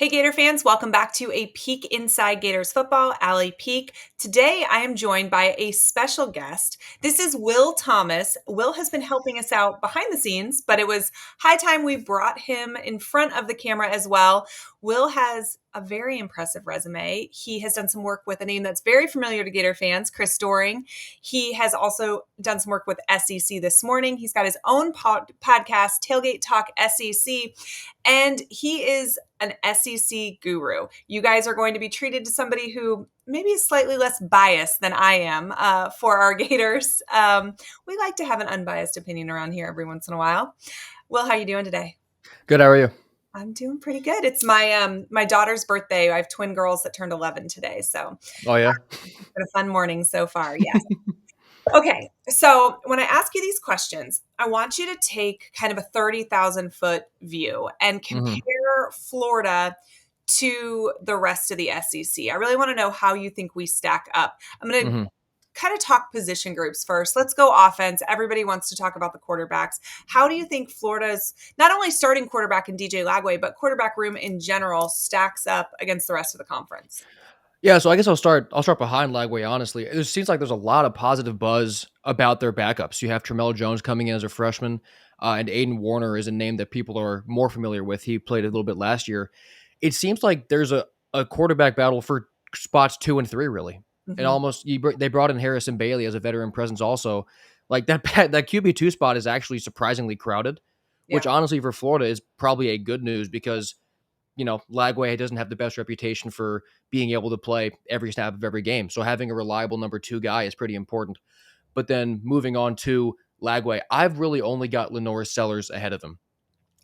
Hey Gator fans, welcome back to a peek inside Gators football, Allie Peek. Today I am joined by a special guest. This is Will Thomas. Will has been helping us out behind the scenes, but it was high time we brought him in front of the camera as well. Will has a very impressive resume. He has done some work with a name that's very familiar to Gator fans, Chris Doring. He has also done some work with SEC This Morning. He's got his own podcast, Tailgate Talk SEC, and he is an SEC guru. You guys are going to be treated to somebody who maybe is slightly less biased than I am for our Gators. We like to have an unbiased opinion around here every once in a while. Will, how are you doing today? Good. How are you? I'm doing pretty good. It's my daughter's birthday. I have twin girls that turned 11 today, so Oh, yeah. it's been a fun morning so far. Yeah. Okay, so when I ask you these questions, I want you to take kind of a 30,000-foot view and compare Florida to the rest of the SEC. I really want to know how you think we stack up. I'm going to kind of talk position groups first. Let's go offense. Everybody wants to talk about the quarterbacks. How do you think Florida's not only starting quarterback in DJ Lagway, but quarterback room in general stacks up against the rest of the conference? Yeah, so I guess I'll start behind Lagway, honestly. It seems like there's a lot of positive buzz about their backups. You have Tramel Jones coming in as a freshman, and Aiden Warner is a name that people are more familiar with. He played a little bit last year. It seems like there's a quarterback battle for spots 2 and 3, really. And almost they brought in Harrison Bailey as a veteran presence also. Like that QB2 spot is actually surprisingly crowded, which honestly for Florida is probably a good news because Lagway doesn't have the best reputation for being able to play every snap of every game. So having a reliable number 2 guy is pretty important. But then moving on to Lagway, I've really only got Lenore Sellers ahead of him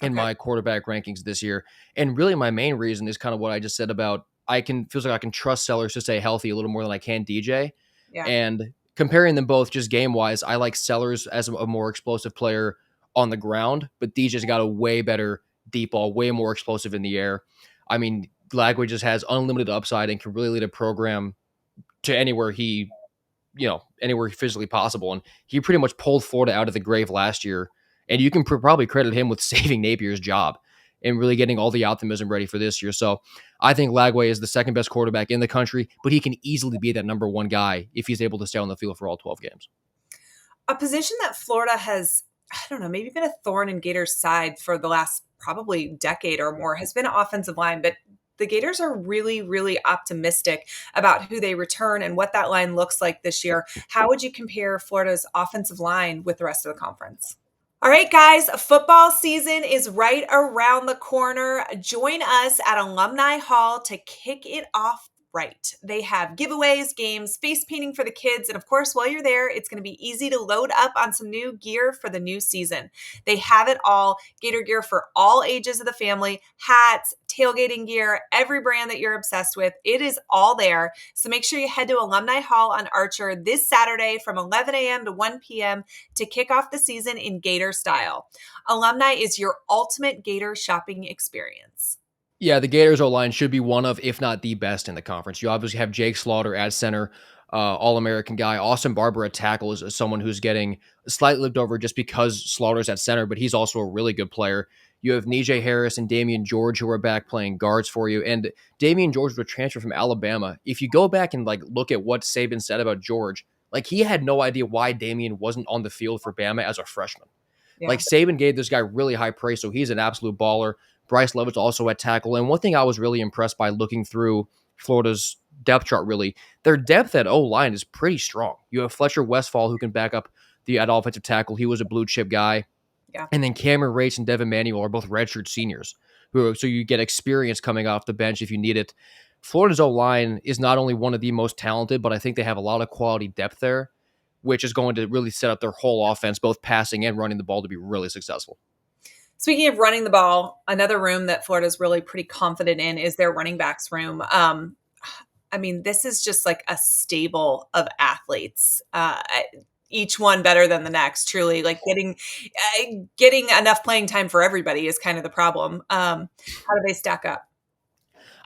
in my quarterback rankings this year. And really my main reason is kind of what I just said about feels like I can trust Sellers to stay healthy a little more than I can DJ. Yeah. And comparing them both just game-wise, I like Sellers as a more explosive player on the ground, but DJ's got a way better deep ball, way more explosive in the air. I mean, Lagway just has unlimited upside and can really lead a program to anywhere physically possible. And he pretty much pulled Florida out of the grave last year. And you can probably credit him with saving Napier's job and really getting all the optimism ready for this year. So I think Lagway is the second best quarterback in the country, but he can easily be that number 1 guy if he's able to stay on the field for all 12 games. A position that Florida has, I don't know, maybe been a thorn in Gators' side for the last probably decade or more has been offensive line, but the Gators are really, really optimistic about who they return and what that line looks like this year. How would you compare Florida's offensive line with the rest of the conference? All right, guys, football season is right around the corner. Join us at Alumni Hall to kick it off right. They have giveaways, games, face painting for the kids. And of course, while you're there, it's going to be easy to load up on some new gear for the new season. They have it all. Gator gear for all ages of the family, hats, tailgating gear, every brand that you're obsessed with. It is all there. So make sure you head to Alumni Hall on Archer this Saturday from 11 a.m. to 1 p.m. to kick off the season in Gator style. Alumni is your ultimate Gator shopping experience. Yeah, the Gators O-line should be one of, if not the best in the conference. You obviously have Jake Slaughter at center, All-American guy. Austin Barber at tackle is someone who's getting slightly looked over just because Slaughter's at center, but he's also a really good player. You have Nijay Harris and Damian George who are back playing guards for you. And Damian George was transferred from Alabama. If you go back and look at what Saban said about George, he had no idea why Damian wasn't on the field for Bama as a freshman. Yeah. Saban gave this guy really high praise, so he's an absolute baller. Bryce Levitt's also at tackle. And one thing I was really impressed by looking through Florida's depth chart, really, their depth at O-line is pretty strong. You have Fletcher Westfall who can back up at offensive tackle. He was a blue chip guy. Yeah. And then Cameron Race and Devin Manuel are both redshirt seniors, so you get experience coming off the bench if you need it. Florida's O-line is not only one of the most talented, but I think they have a lot of quality depth there, which is going to really set up their whole offense, both passing and running the ball, to be really successful. Speaking of running the ball, another room that Florida's really pretty confident in is their running backs room. This is just like a stable of athletes, each one better than the next, truly. Getting enough playing time for everybody is kind of the problem. How do they stack up?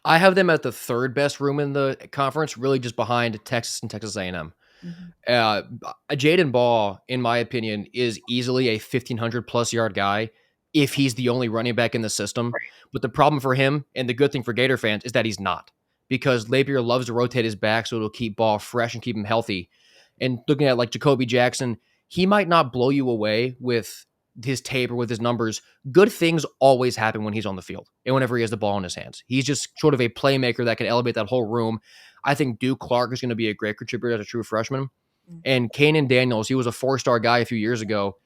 I have them at the 3rd best room in the conference, really just behind Texas and Texas A&M. Jaden Ball, in my opinion, is easily a 1,500-plus yard guy. if he's the only running back in the system. But the problem for him, and the good thing for Gator fans, is that he's not, because Lapeer loves to rotate his back so it'll keep ball fresh and keep him healthy. And looking at like Jacoby Jackson, he might not blow you away with his tape or with his numbers. Good things always happen when he's on the field and whenever he has the ball in his hands. He's just sort of a playmaker that can elevate that whole room. I think Duke Clark is going to be a great contributor as a true freshman. Mhm. And Kanan Daniels, he was a 4-star guy a few years ago.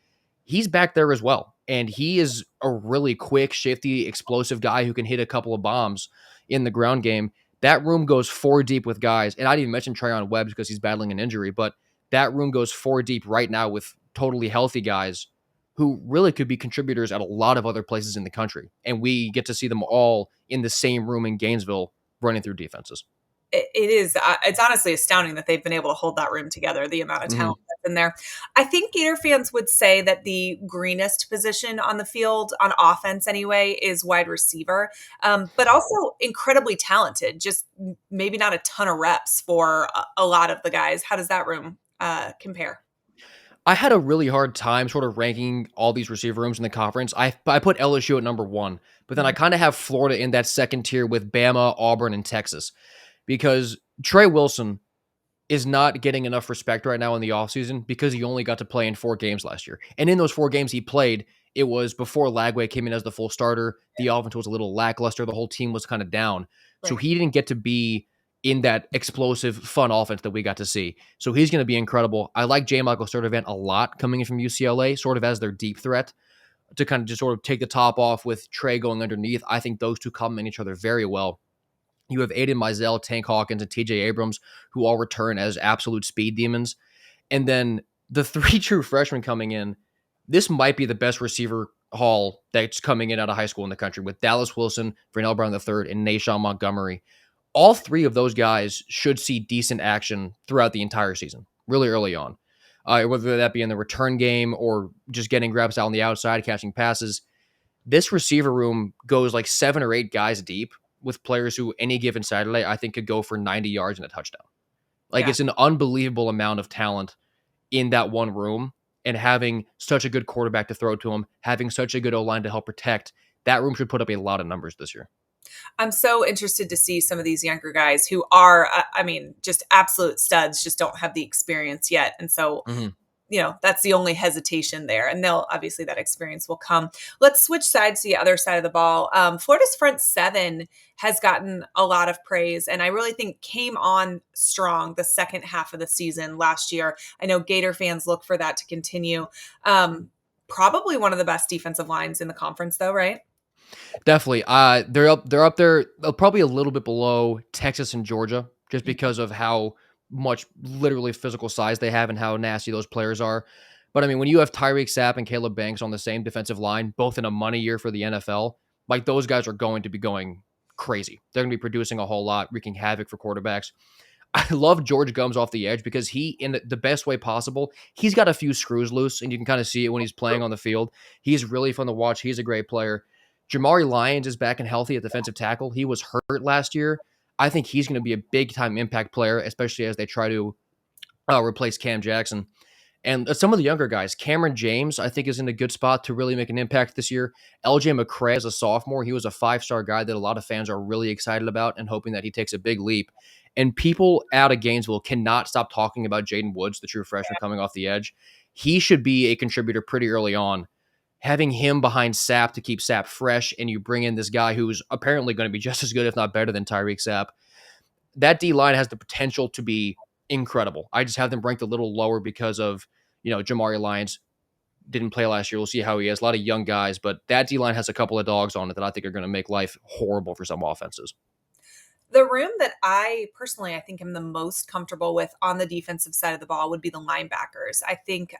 He's back there as well. And he is a really quick, shifty, explosive guy who can hit a couple of bombs in the ground game. That room goes 4 deep with guys. And I didn't even mention Trayon Webbs because he's battling an injury, but that room goes 4 deep right now with totally healthy guys who really could be contributors at a lot of other places in the country. And we get to see them all in the same room in Gainesville running through defenses. It is. It's honestly astounding that they've been able to hold that room together. The amount of Mm-hmm. talent that's in there. I think Gator fans would say that the greenest position on the field, on offense anyway, is wide receiver, but also incredibly talented. Just maybe not a ton of reps for a lot of the guys. How does that room compare? I had a really hard time sort of ranking all these receiver rooms in the conference. I put LSU at number one, but then I Mhm. kind of have Florida in that second tier with Bama, Auburn, and Texas, because Trey Wilson is not getting enough respect right now in the offseason because he only got to play in 4 games last year. And in those 4 games he played, it was before Lagway came in as the full starter. The offense was a little lackluster. The whole team was kind of down. So Right. he didn't get to be in that explosive, fun offense that we got to see. So he's going to be incredible. I like J. Michael Sturdivant a lot coming in from UCLA, sort of as their deep threat to kind of just sort of take the top off with Trey going underneath. I think those two complement each other very well. You have Aiden Mizell, Tank Hawkins, and TJ Abrams, who all return as absolute speed demons. And then the three true freshmen coming in, this might be the best receiver haul that's coming in out of high school in the country with Dallas Wilson, Vernell Brown III, and Nashawn Montgomery. All three of those guys should see decent action throughout the entire season, really early on. Whether that be in the return game or just getting grabs out on the outside, catching passes. This receiver room goes like 7 or 8 guys deep with players who any given Saturday I think could go for 90 yards and a touchdown. Like Yeah. it's an unbelievable amount of talent in that one room, and having such a good quarterback to throw to him, having such a good O-line to help protect, that room should put up a lot of numbers this year. I'm so interested to see some of these younger guys who are, I mean, just absolute studs, just don't have the experience yet. And so, Mm-hmm. that's the only hesitation there. And they'll obviously that experience will come. Let's switch sides to the other side of the ball. Florida's front seven has gotten a lot of praise, and I really think came on strong the second half of the season last year. I know Gator fans look for that to continue. Probably one of the best defensive lines in the conference, though, right? Definitely. They're up there, probably a little bit below Texas and Georgia, just because of how much literally physical size they have and how nasty those players are. But I mean, when you have Tyreek Sapp and Caleb Banks on the same defensive line, both in a money year for the NFL, like those guys are going to be going crazy. They're going to be producing a whole lot, wreaking havoc for quarterbacks. I love George Gums off the edge because he, in the best way possible, he's got a few screws loose, and you can kind of see it when he's playing on the field. He's really fun to watch. He's a great player. Jamari Lyons is back and healthy at defensive tackle. He was hurt last year. I think he's going to be a big time impact player, especially as they try to replace Cam Jackson. And some of the younger guys, Cameron James, I think is in a good spot to really make an impact this year. LJ McCray is a sophomore. He was a 5-star guy that a lot of fans are really excited about and hoping that he takes a big leap. And people out of Gainesville cannot stop talking about Jaden Woods, the true freshman coming off the edge. He should be a contributor pretty early on. Having him behind Sapp to keep Sapp fresh, and you bring in this guy who's apparently going to be just as good, if not better, than Tyreek Sapp. That D line has the potential to be incredible. I just have them ranked a little lower because of Jamari Lyons didn't play last year. We'll see how he is. A lot of young guys, but that D line has a couple of dogs on it that I think are going to make life horrible for some offenses. The room that I personally, I think, am the most comfortable with on the defensive side of the ball would be the linebackers. I think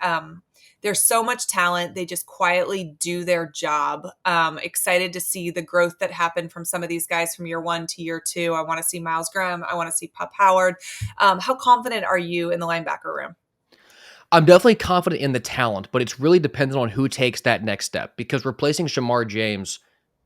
there's so much talent. They just quietly do their job. Excited to see the growth that happened from some of these guys from year one to year two. I want to see Miles Graham. I want to see Pup Howard. How confident are you in the linebacker room? I'm definitely confident in the talent, but it's really dependent on who takes that next step because replacing Shamar James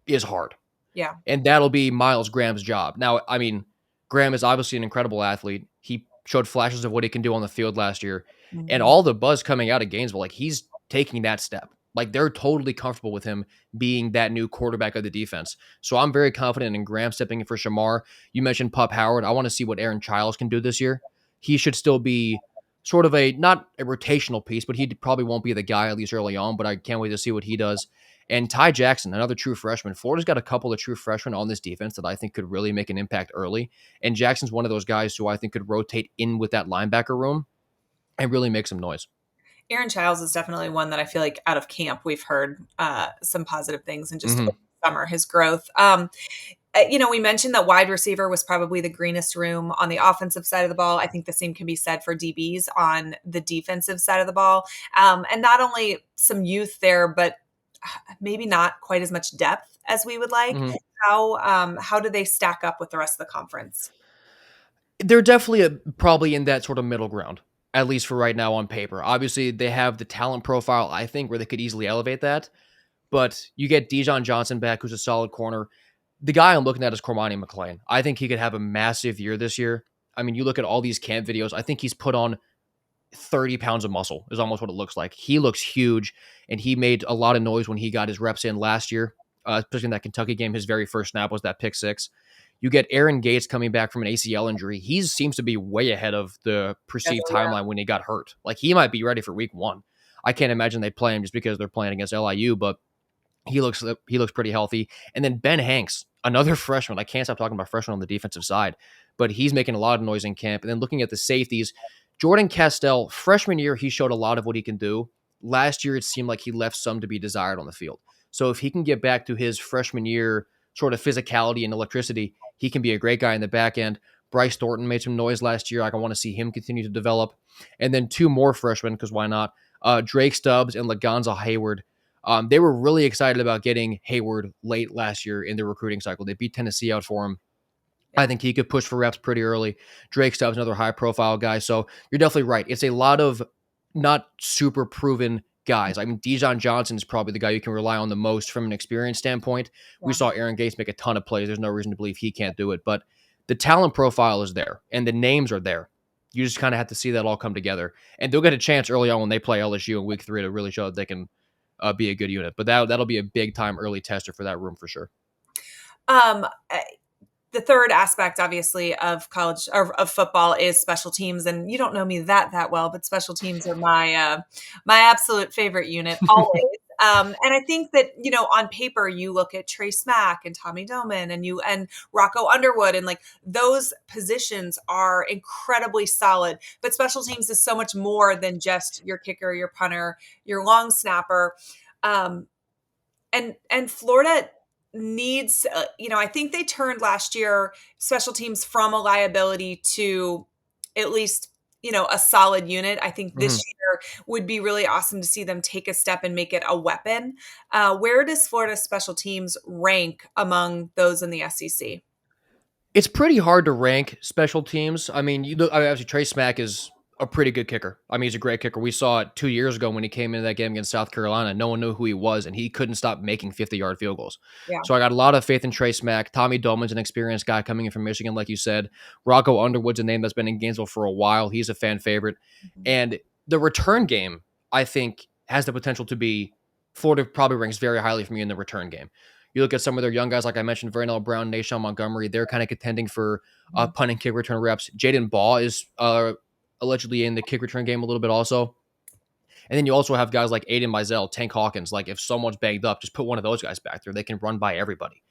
is hard. Yeah. And that'll be Miles Graham's job. Now, I mean, Graham is obviously an incredible athlete. He showed flashes of what he can do on the field last year. And Mhm. all the buzz coming out of Gainesville, like he's taking that step. Like they're totally comfortable with him being that new quarterback of the defense. So I'm very confident in Graham stepping in for Shamar. You mentioned Pup Howard. I want to see what Aaron Childs can do this year. He should still be sort of a not a rotational piece, but he probably won't be the guy at least early on. But I can't wait to see what he does. And Ty Jackson, another true freshman. Florida's got a couple of true freshmen on this defense that I think could really make an impact early. And Jackson's one of those guys who I think could rotate in with that linebacker room and really make some noise. Aaron Childs is definitely one that I feel like out of camp we've heard some positive things and just over Mm-hmm. the summer his growth. We mentioned that wide receiver was probably the greenest room on the offensive side of the ball. I think the same can be said for DBs on the defensive side of the ball. And not only some youth there, but maybe not quite as much depth as we would like. Mm-hmm. How do they stack up with the rest of the conference? They're definitely probably in that sort of middle ground, at least for right now on paper. Obviously, they have the talent profile, I think, where they could easily elevate that. But you get Dijon Johnson back, who's a solid corner. The guy I'm looking at is Cormani McLean. I think he could have a massive year this year. I mean, you look at all these camp videos, I think he's put on 30 pounds of muscle, is almost what it looks like. He looks huge, and he made a lot of noise when he got his reps in last year, especially in that Kentucky game. His very first snap was that pick six. You get Aaron Gates coming back from an ACL injury. He seems to be way ahead of the perceived timeline when he got hurt. Like, he might be ready for week one. I can't imagine they play him just because they're playing against LIU, but he looks pretty healthy. And then Ben Hanks, another freshman. I can't stop talking about freshmen on the defensive side, but he's making a lot of noise in camp. And then looking at the safeties, Jordan Castell, freshman year, he showed a lot of what he can do. Last year, it seemed like he left some to be desired on the field. So if he can get back to his freshman year sort of physicality and electricity, he can be a great guy in the back end. Bryce Thornton made some noise last year. I want to see him continue to develop. And then two more freshmen, because why not? Drake Stubbs and Lagonza Hayward. They were really excited about getting Hayward late last year in the recruiting cycle. They beat Tennessee out for him. I think he could push for reps pretty early. Drake Stubbs, another high-profile guy. So you're definitely right. It's a lot of not super proven guys. I mean, Dijon Johnson is probably the guy you can rely on the most from an experience standpoint. We Yeah. saw Aaron Gates make a ton of plays. There's no reason to believe he can't do it. But the talent profile is there, and the names are there. You just kind of have to see that all come together. And they'll get a chance early on when they play LSU in week 3 to really show that they can be a good unit. But that'll be a big-time early tester for that room for sure. Um, the third aspect, obviously, of college or of football is special teams, and you don't know me that well, but special teams are my absolute favorite unit always. And I think that on paper, you look at Trey Smack and Tommy Doman, and Rocco Underwood, and like those positions are incredibly solid. But special teams is so much more than just your kicker, your punter, your long snapper. And Florida needs, I think they turned last year special teams from a liability to at least, a solid unit. I think this Mhm. year would be really awesome to see them take a step and make it a weapon. Where does Florida special teams rank among those in the SEC? It's pretty hard to rank special teams. I mean, obviously Trey Smack is a pretty good kicker. I mean, he's a great kicker. We saw it 2 years ago when he came into that game against South Carolina. No one knew who he was, and he couldn't stop making 50-yard field goals. Yeah. So I got a lot of faith in Trey Smack. Tommy Doman's an experienced guy coming in from Michigan, like you said. Rocco Underwood's a name that's been in Gainesville for a while. He's a fan favorite. Mhm. And the return game, I think, has the potential to be Florida probably ranks very highly for me in the return game. You look at some of their young guys, like I mentioned, Vernell Brown, Nashawn Montgomery, they're kind of contending for punt and kick return reps. Jaden Ball is allegedly in the kick return game a little bit also. And then you also have guys like Aiden Mizell, Tank Hawkins. Like if someone's banged up, just put one of those guys back there. They can run by everybody.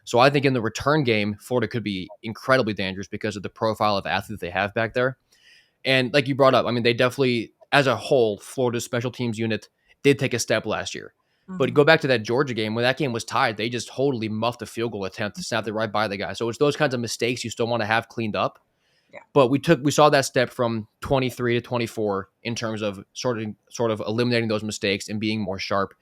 So I think in the return game, Florida could be incredibly dangerous because of the profile of athlete they have back there. And like you brought up, I mean, they definitely, as a whole, Florida's special teams unit did take a step last year. But Mhm. go back to that Georgia game. When that game was tied, they just totally muffed a field goal attempt to snap it right by the guy. So it's those kinds of mistakes you still want to have cleaned up. Yeah. But we saw that step from 23 to 24 in terms of sort of eliminating those mistakes and being more sharp.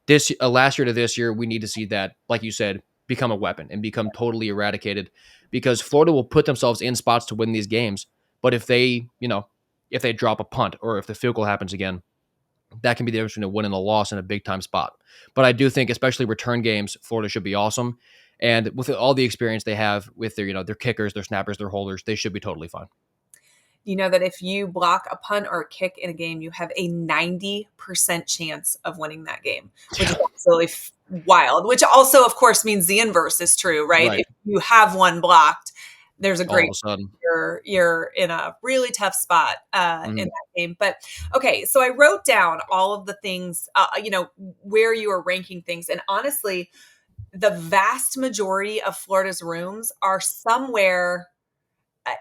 This last year to this year, we need to see that, like you said, become a weapon and become totally eradicated, because Florida will put themselves in spots to win these games. But if they drop a punt or if the field goal happens again, that can be the difference between a win and a loss in a big time spot. But I do think, especially return games, Florida should be awesome. And with all the experience they have with their kickers, their snappers, their holders, they should be totally fine. you know that if you block a punt or a kick in a game, you have a 90% chance of winning that game, which is Yeah. absolutely wild, which also, of course, means the inverse is true, right? Right. If you have one blocked, there's a All of great a sudden. you're in a really tough spot in Mhm. that game. But okay, so I wrote down all of the things, where you are ranking things, and honestly, the vast majority of Florida's rooms are somewhere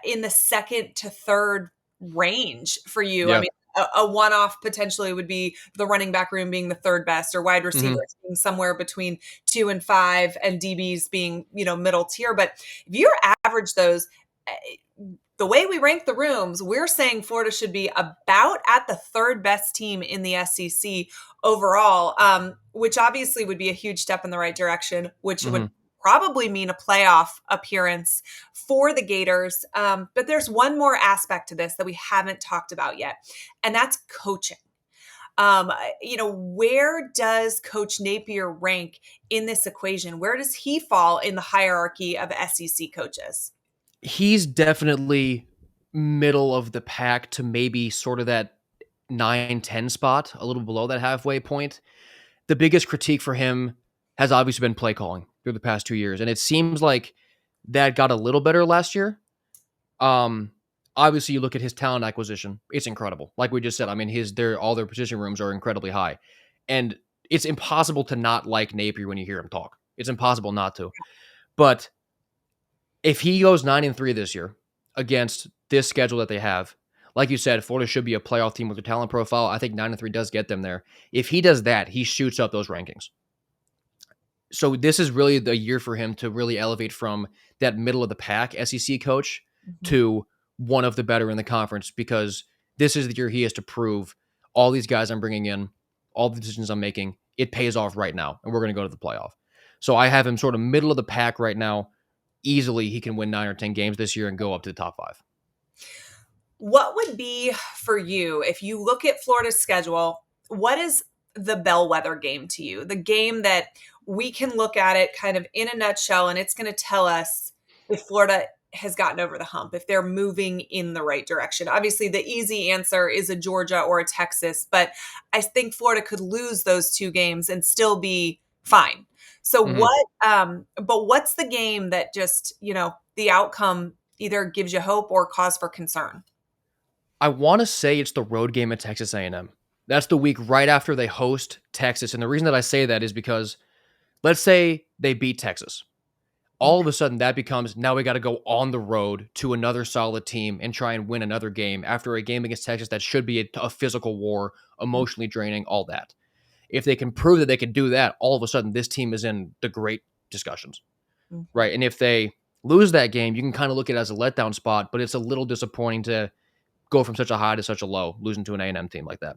in the second to third range for you. I Yeah. mean, a one-off potentially would be the running back room being the third best, or wide Mhm. receivers being somewhere between 2 and 5, and DBs being, middle tier. But if you average those, the way we rank the rooms, we're saying Florida should be about at the third best team in the SEC overall, which obviously would be a huge step in the right direction, which would Mhm. probably mean a playoff appearance for the Gators. But there's one more aspect to this that we haven't talked about yet, and that's coaching. Where does Coach Napier rank in this equation? Where does he fall in the hierarchy of SEC coaches? He's definitely middle of the pack to maybe sort of that 9-10 spot, a little below that halfway point. The biggest critique for him has obviously been play calling through the past 2 years, and it seems like that got a little better last year. Um, Obviously, you look at his talent acquisition; it's incredible. Like we just said, I mean, all their position rooms are incredibly high, and it's impossible to not like Napier when you hear him talk. It's impossible not to. But if he goes 9-3 this year against this schedule that they have, like you said, Florida should be a playoff team with a talent profile. I think 9-3 does get them there. If he does that, he shoots up those rankings. So this is really the year for him to really elevate from that middle of the pack SEC coach Mhm. to one of the better in the conference, because this is the year he has to prove all these guys I'm bringing in, all the decisions I'm making, it pays off right now, and we're going to go to the playoff. So I have him sort of middle of the pack right now. Easily, he can win 9 or 10 games this year and go up to the top five. What would be for you, if you look at Florida's schedule, what is the bellwether game to you? The game that we can look at it kind of in a nutshell, and it's going to tell us if Florida has gotten over the hump, if they're moving in the right direction. Obviously, the easy answer is a Georgia or a Texas, but I think Florida could lose those two games and still be fine. So Mhm. but what's the game that just, the outcome either gives you hope or cause for concern? I want to say it's the road game at Texas A&M. That's the week right after they host Texas, and the reason that I say that is because let's say they beat Texas. All of a sudden that becomes, now we got to go on the road to another solid team and try and win another game after a game against Texas that should be a physical war, emotionally draining, all that. If they can prove that they can do that, all of a sudden this team is in the great discussions, Mhm. right? And if they lose that game, you can kind of look at it as a letdown spot, but it's a little disappointing to go from such a high to such a low, losing to an A&M team like that.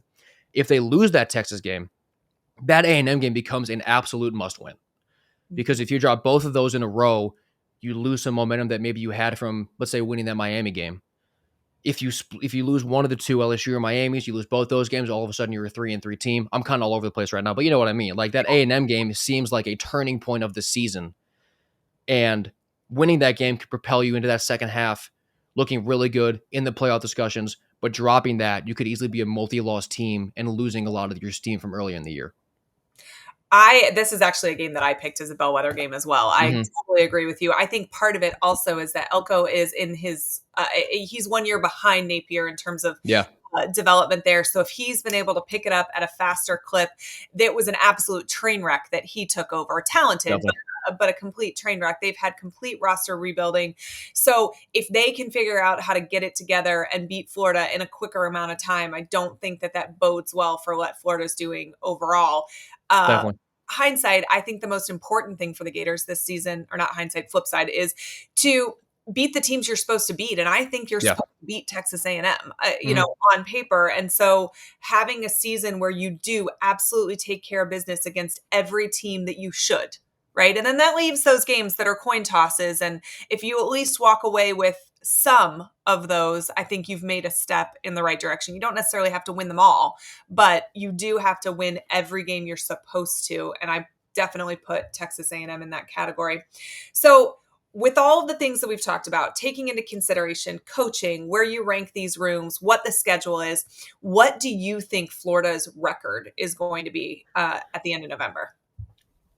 If they lose that Texas game, that A&M game becomes an absolute must win. Because Mhm. if you drop both of those in a row, you lose some momentum that maybe you had from, let's say, winning that Miami game. If you lose one of the two, LSU or Miami's, you lose both those games. All of a sudden, you're a 3-3 team. I'm kind of all over the place right now, but you know what I mean. Like that A&M game seems like a turning point of the season, and winning that game could propel you into that second half, looking really good in the playoff discussions. But dropping that, you could easily be a multi-loss team and losing a lot of your steam from earlier in the year. This is actually a game that I picked as a bellwether game as well. I Mm-hmm. totally agree with you. I think part of it also is that Elko is in he's 1 year behind Napier in terms of Yeah, development there. So if he's been able to pick it up at a faster clip, that was an absolute train wreck that he took over. Talented, definitely. but a complete train wreck. They've had complete roster rebuilding. So if they can figure out how to get it together and beat Florida in a quicker amount of time, I don't think that bodes well for what Florida's doing overall. Uh, Definitely. Hindsight, I think the most important thing for the Gators this season, or not hindsight, flip side, is to beat the teams you're supposed to beat. And I think you're Yeah. supposed to beat Texas A&M, Mm-hmm. on paper. And so having a season where you do absolutely take care of business against every team that you should, right? And then that leaves those games that are coin tosses. And if you at least walk away with some of those, I think you've made a step in the right direction. You don't necessarily have to win them all, but you do have to win every game you're supposed to. And I definitely put Texas A&M in that category. So with all of the things that we've talked about, taking into consideration coaching, where you rank these rooms, what the schedule is, what do you think Florida's record is going to be at the end of November?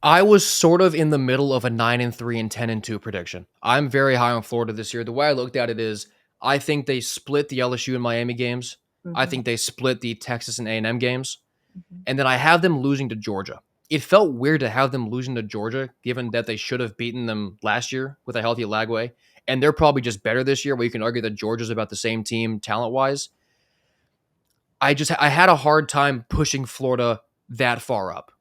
I was sort of in the middle of a 9-3 and 10-2 prediction. I'm very high on Florida this year. The way I looked at it is, I think they split the LSU and Miami games. I Mhm. think they split the Texas and A&M games, Mhm. and then I have them losing to Georgia. It felt weird to have them losing to Georgia, given that they should have beaten them last year with a healthy Lagway, and they're probably just better this year. Where you can argue that Georgia's about the same team talent wise. I had a hard time pushing Florida that far up,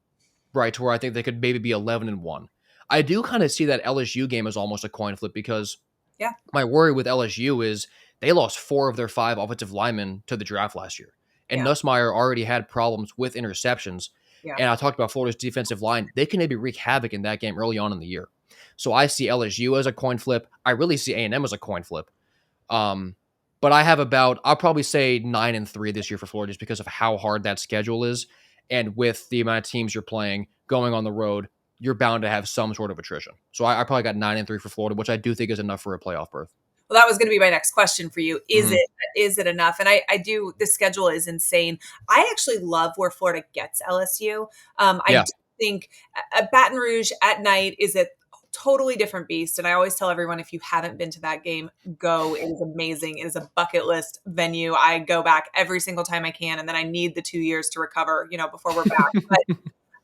right, to where I think they could maybe be 11-1. I do kind of see that LSU game as almost a coin flip, because Yeah, my worry with LSU is they lost 4 of their 5 offensive linemen to the draft last year. And yeah, Nussmeier already had problems with interceptions. yeah. And I talked about Florida's defensive line. They can maybe wreak havoc in that game early on in the year. So I see LSU as a coin flip. I really see A&M as a coin flip. Um, but I'll probably say 9-3 this year for Florida, just because of how hard that schedule is. And with the amount of teams you're playing going on the road, you're bound to have some sort of attrition. So I probably got 9-3 for Florida, which I do think is enough for a playoff berth. Well, that was going to be my next question for you. Hmm. Is it enough? And I do. The schedule is insane. I actually love where Florida gets LSU. I Yeah. do think Baton Rouge at night is a totally different beast. And I always tell everyone, if you haven't been to that game, go. It is amazing. It is a bucket list venue. I go back every single time I can, and then I need the 2 years to recover, before we're back. But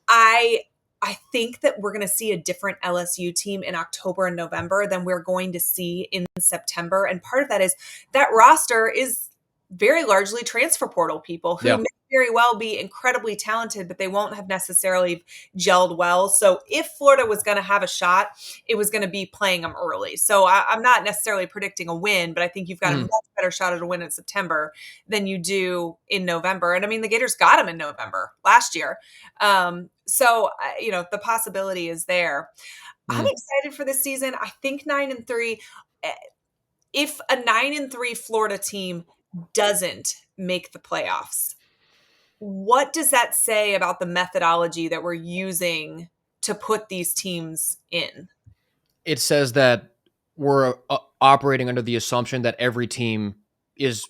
I I think that we're going to see a different LSU team in October and November than we're going to see in September. And part of that is that roster is very largely transfer portal people who Yeah. may very well be incredibly talented, but they won't have necessarily gelled well. So if Florida was going to have a shot, it was going to be playing them early. So I'm not necessarily predicting a win, but I think you've got a much Mhm. better shot at a win in September than you do in November. And I mean, the Gators got them in November last year. The possibility is there. I'm Mhm. excited for this season. I think 9-3. eh, If a 9-3 Florida team doesn't make the playoffs, what does that say about the methodology that we're using to put these teams in? It says that we're operating under the assumption that every team is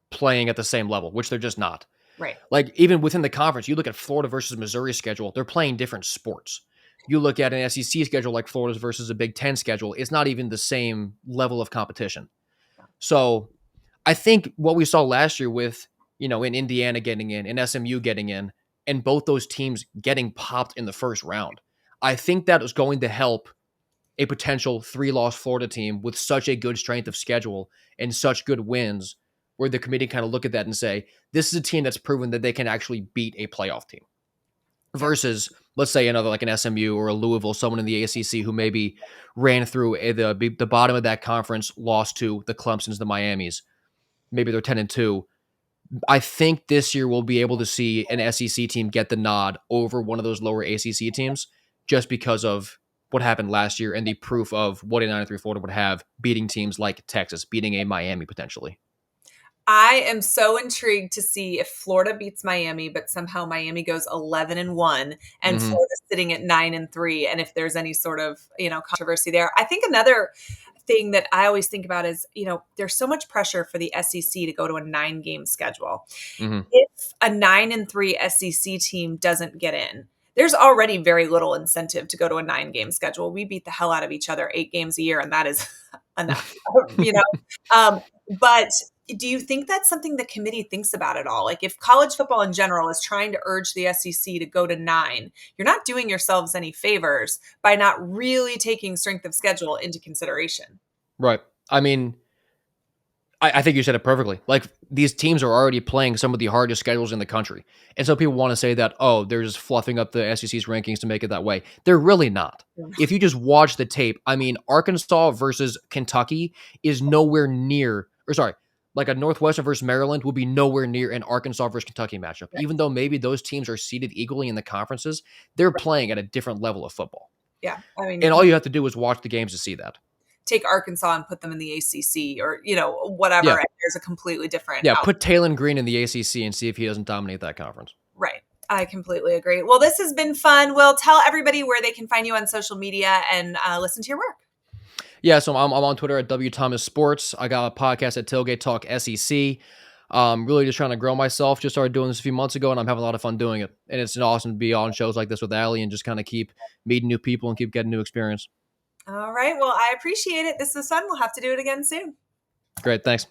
playing at the same level, which they're just not. Right. Like, even within the conference, you look at Florida versus Missouri schedule, they're playing different sports. You look at an SEC schedule like Florida's versus a Big Ten schedule, it's not even the same level of competition. So I think what we saw last year with, in Indiana getting in and SMU getting in, and both those teams getting popped in the first round, I think that is going to help a potential 3-loss Florida team with such a good strength of schedule and such good wins, where the committee kind of look at that and say, this is a team that's proven that they can actually beat a playoff team. Yeah. Versus, let's say, another like an SMU or a Louisville, someone in the ACC who maybe ran through the bottom of that conference, lost to the Clemsons, the Miamis. Maybe they're 10-2. I think this year we'll be able to see an SEC team get the nod over one of those lower ACC teams, just because of what happened last year and the proof of what a 9-3 Florida would have, beating teams like Texas, beating a Miami potentially. I am so intrigued to see if Florida beats Miami, but somehow Miami goes 11-1 and Hmm. Florida's sitting at 9-3. And if there's any sort of, controversy there. I think another thing that I always think about is, there's so much pressure for the SEC to go to a 9-game schedule. Hmm. If a 9-3 SEC team doesn't get in, there's already very little incentive to go to a 9-game schedule. We beat the hell out of each other 8 games a year, and that is enough, you know. But do you think that's something the committee thinks about at all? Like, if college football in general is trying to urge the SEC to go to 9, you're not doing yourselves any favors by not really taking strength of schedule into consideration. Right. I mean, I think you said it perfectly. Like, these teams are already playing some of the hardest schedules in the country. And so people want to say that, oh, they're just fluffing up the SEC's rankings to make it that way. They're really not. If you just watch the tape, I mean, Arkansas versus Kentucky is nowhere near, or sorry, like a Northwestern versus Maryland will be nowhere near an Arkansas versus Kentucky matchup. Right. Even though maybe those teams are seated equally in the conferences, they're playing at a different level of football. Yeah. I mean, And all you have to do is watch the games to see that. take Arkansas and put them in the ACC or, whatever. Yeah. And there's a completely different Yeah. out. Put Talon Green in the ACC and see if he doesn't dominate that conference. Right. I completely agree. Well, this has been fun. Will, tell everybody where they can find you on social media and listen to your work. Yeah, so I'm on Twitter at W Thomas Sports. I got a podcast at Tailgate Talk SEC. Really just trying to grow myself. Just started doing this a few months ago, and I'm having a lot of fun doing it. And it's awesome to be on shows like this with Allie and just kind of keep meeting new people and keep getting new experience. All right. Well, I appreciate it. This was fun. We'll have to do it again soon. Great, thanks.